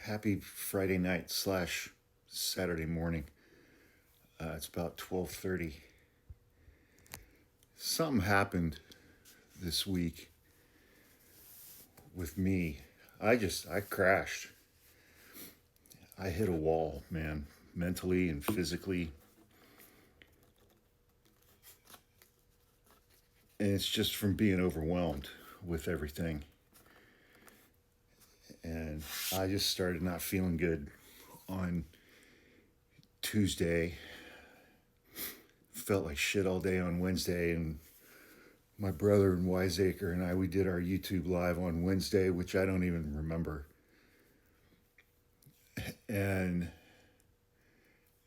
Happy Friday night slash Saturday morning. It's about 12:30. Something happened this week with me. I crashed. I hit a wall, man, mentally and physically. And it's just from being overwhelmed with everything. And I just started not feeling good on Tuesday. Felt like shit all day on Wednesday, and my brother and Wiseacre and we did our YouTube live on Wednesday, which I don't even remember. And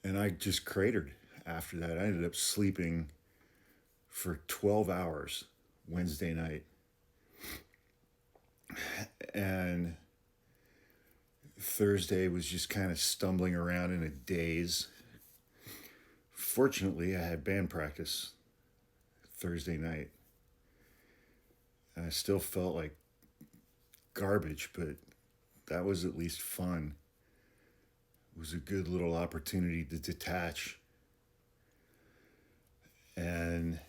I just cratered after that. I ended up sleeping for 12 hours Wednesday night. And Thursday was just kind of stumbling around in a daze. Fortunately, I had band practice Thursday night. And I still felt like garbage, but that was at least fun. It was a good little opportunity to detach. And,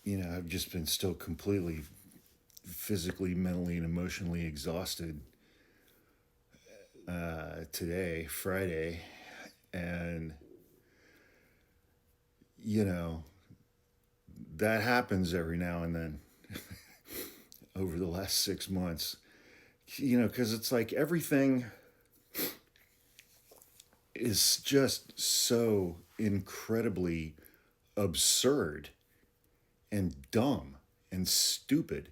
I've just been still completely physically, mentally, and emotionally exhausted today, Friday. And, that happens every now and then over the last 6 months, because it's like everything is just so incredibly absurd and dumb and stupid.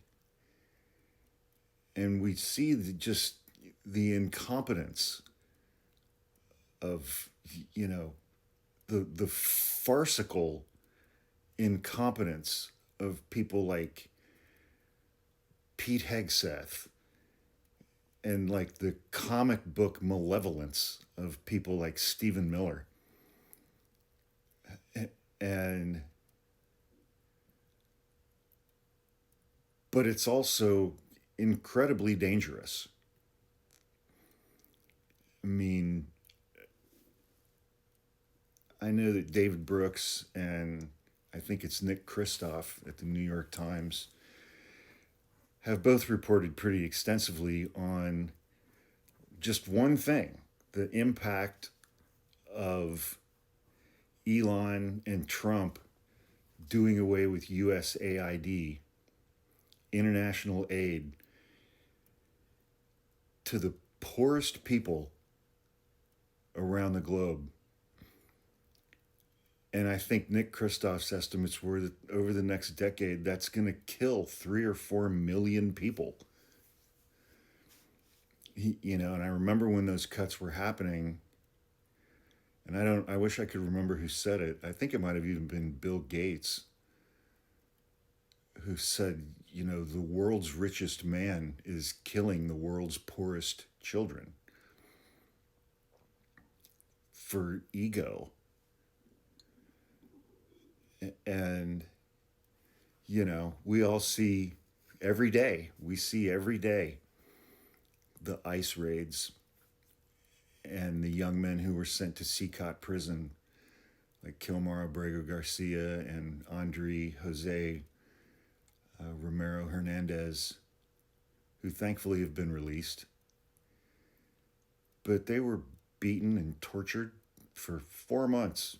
And we see just the incompetence of, the farcical incompetence of people like Pete Hegseth, and like the comic book malevolence of people like Stephen Miller. But it's also incredibly dangerous. I mean, I know that David Brooks and I think it's Nick Kristof at the New York Times have both reported pretty extensively on just one thing: the impact of Elon and Trump doing away with USAID, international aid, to the poorest people around the globe. And I think Nick Kristof's estimates were that over the next decade, that's going to kill 3 or 4 million people. And I remember when those cuts were happening, and I wish I could remember who said it. I think it might have even been Bill Gates who said, the world's richest man is killing the world's poorest children for ego. And, we all see every day the ICE raids and the young men who were sent to Seacot prison, like Kilmar Abrego Garcia and Andre Jose Romero Hernandez, who thankfully have been released. But they were beaten and tortured for 4 months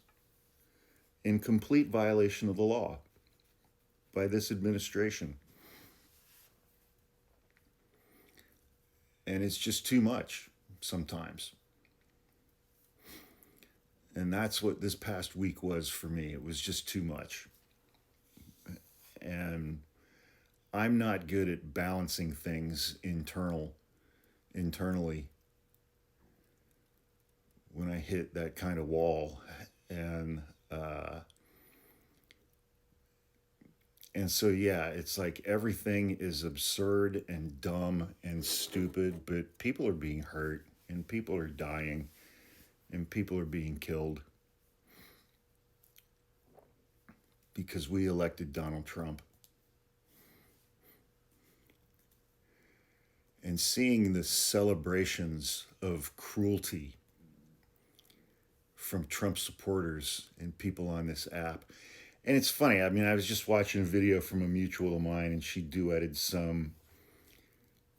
in complete violation of the law by this administration. And it's just too much sometimes. And that's what this past week was for me. It was just too much. And I'm not good at balancing things internally when I hit that kind of wall. And so, yeah, it's like everything is absurd and dumb and stupid, but people are being hurt and people are dying and people are being killed because we elected Donald Trump. and seeing the celebrations of cruelty from Trump supporters and people on this app. And it's funny, I mean, I was just watching a video from a mutual of mine, and she duetted some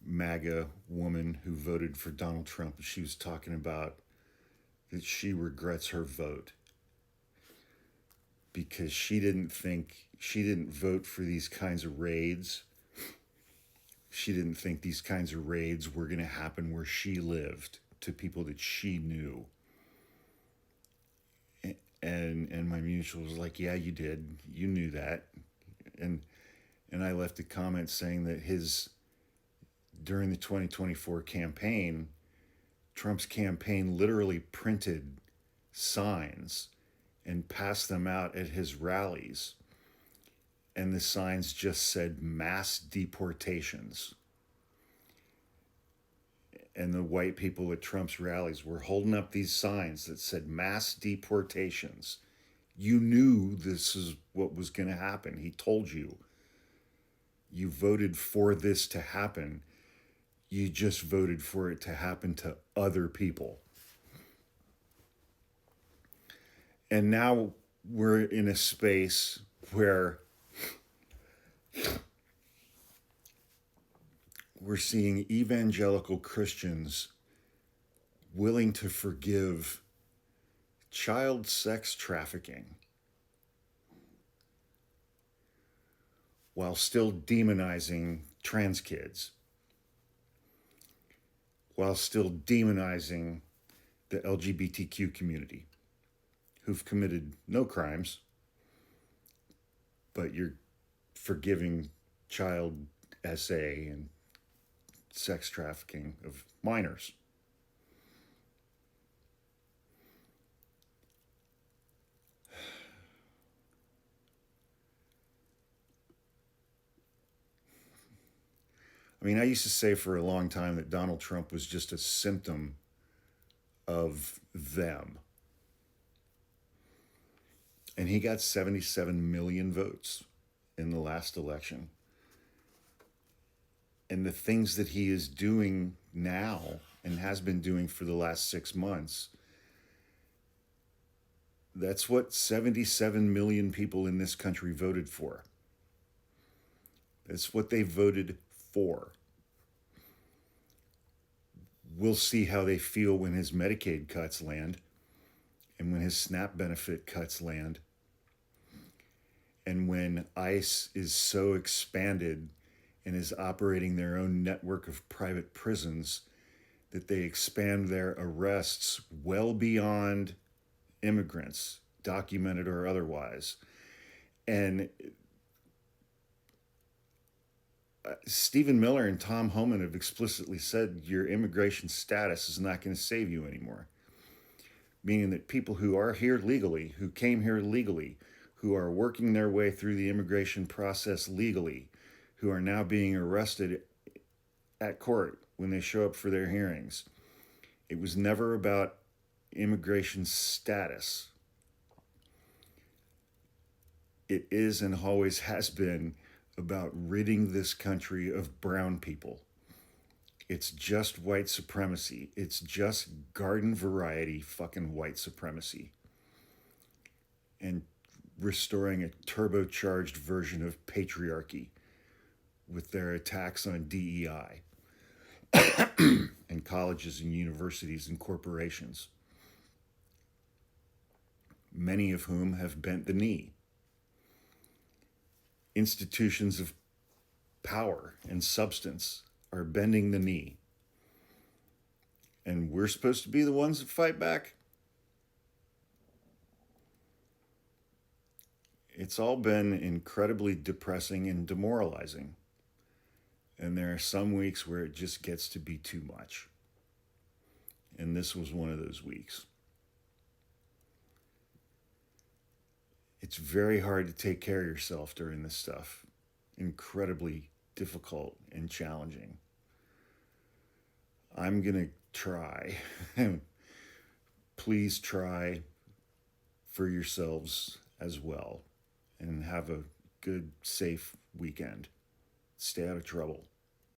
MAGA woman who voted for Donald Trump. She was talking about that she regrets her vote because she didn't vote for these kinds of raids. She didn't think these kinds of raids were going to happen where she lived to people that she knew. And my mutual was like, yeah, you did. You knew that. And I left a comment saying that during the 2024 campaign, Trump's campaign literally printed signs and passed them out at his rallies. And the signs just said mass deportations. And the white people at Trump's rallies were holding up these signs that said mass deportations. You knew this is what was going to happen. He told you. You voted for this to happen. You just voted for it to happen to other people. And now we're in a space where we're seeing evangelical Christians willing to forgive child sex trafficking while still demonizing trans kids, while still demonizing the LGBTQ community who've committed no crimes, but you're forgiving child SA and sex trafficking of minors. I mean, I used to say for a long time that Donald Trump was just a symptom of them. And he got 77 million votes in the last election. And the things that he is doing now and has been doing for the last 6 months, that's what 77 million people in this country voted for. That's what they voted for. We'll see how they feel when his Medicaid cuts land and when his SNAP benefit cuts land and when ICE is so expanded and is operating their own network of private prisons that they expand their arrests well beyond immigrants, documented or otherwise. And Stephen Miller and Tom Homan have explicitly said your immigration status is not going to save you anymore. Meaning that people who are here legally, who came here legally, who are working their way through the immigration process legally, who are now being arrested at court when they show up for their hearings. It was never about immigration status. It is and always has been about ridding this country of brown people. It's just white supremacy. It's just garden variety fucking white supremacy. And restoring a turbocharged version of patriarchy with their attacks on DEI and colleges and universities and corporations, many of whom have bent the knee. Institutions of power and substance are bending the knee. And we're supposed to be the ones that fight back? It's all been incredibly depressing and demoralizing. And there are some weeks where it just gets to be too much. And this was one of those weeks. It's very hard to take care of yourself during this stuff. Incredibly difficult and challenging. I'm going to try. Please try for yourselves as well. And have a good, safe weekend. Stay out of trouble.